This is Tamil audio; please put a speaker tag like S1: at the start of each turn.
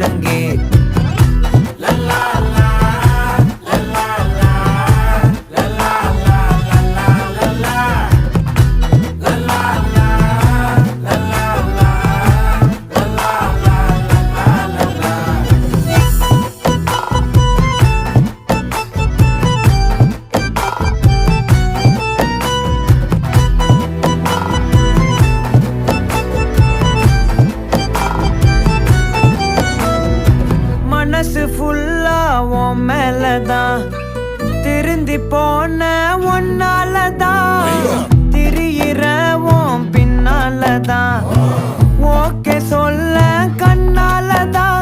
S1: முழங்கே மனசு ஃபுல்லா உன் மேலதான் திருந்தி போன ஒன்னாலதான் திரியிற உன் பின்னாலதான் ஓகே சொல்ல கண்ணாலதான்